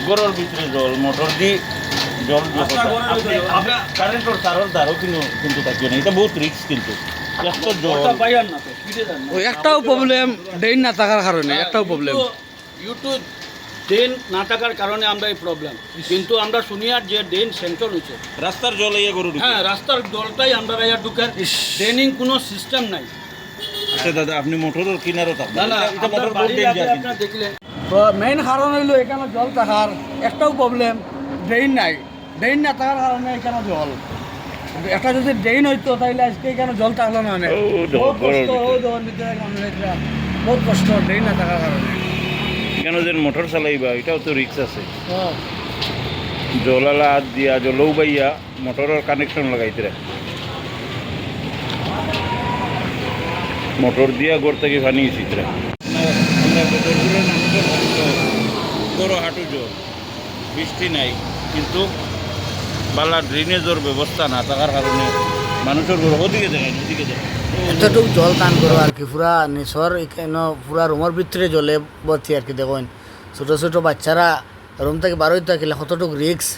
গরুর ভিতরে জল মোটর দিয়ে জল কারেন্টর তারের দ্বারাও কিন্তু থাকিও না, এটা বহুত রিস্ক কিন্তু এত জল একটাও প্রবলেম ড্রেন না থাকার কারণে, একটাও প্রবলেম ইউটিউব ড্রেন না থাকার কারণে আমরা এই প্রবলেম, কিন্তু আমরা শুনি আর যে ড্রেন সেন্ট্রাল হয়েছে রাস্তার জল ইয়ে গরু ঢুকে। হ্যাঁ, রাস্তার জলটাই আমরা ইয়া ঢুকেন, ড্রেনিং কোনো সিস্টেম নাই। আচ্ছা দাদা, আপনি মোটরের কিনারও থাকবেন, না না, এটা মোটর বহুত বাড়ির আগে danger কিন্তু। আপনারা দেখলেন তো মেইন কারণ হইলো এখানে জল থাকার একটাও প্রবলেম, ড্রেন নাই, ড্রেন না থাকার কারণে এখানে জল। একটা যদি ড্রেন হইতো তাহলে আজকে এখানে জল থাকলো না, অনেক বহুত কষ্ট, বহুত কষ্ট ড্রেন না থাকার কারণে। এখানে যে মোটর চালাইবা এটাও তো রিক্স আছে, জলালা হাত দিয়া জলও বাইয়া মোটরের কানেকশন লাগাইতে রাখ, মোটর দিয়া গোড় থেকে পানি চিত্রা বড় হাঁটু জল, বৃষ্টি নাই কিন্তু বালা ড্রেনেজের ব্যবস্থা না থাকার কারণে মানুষের ঘর ওদিকে দেখায় ওদিকে দেখায়। এতটুকু জল টান করো আর কি, পুরা নেশর এখানে পুরা রুমের ভিতরে জলে ভর্তি আর কি। দেখুন ছোটো ছোটো বাচ্চারা রুম থেকে বার হইতে থাকিলে কতটুকু রিক্স।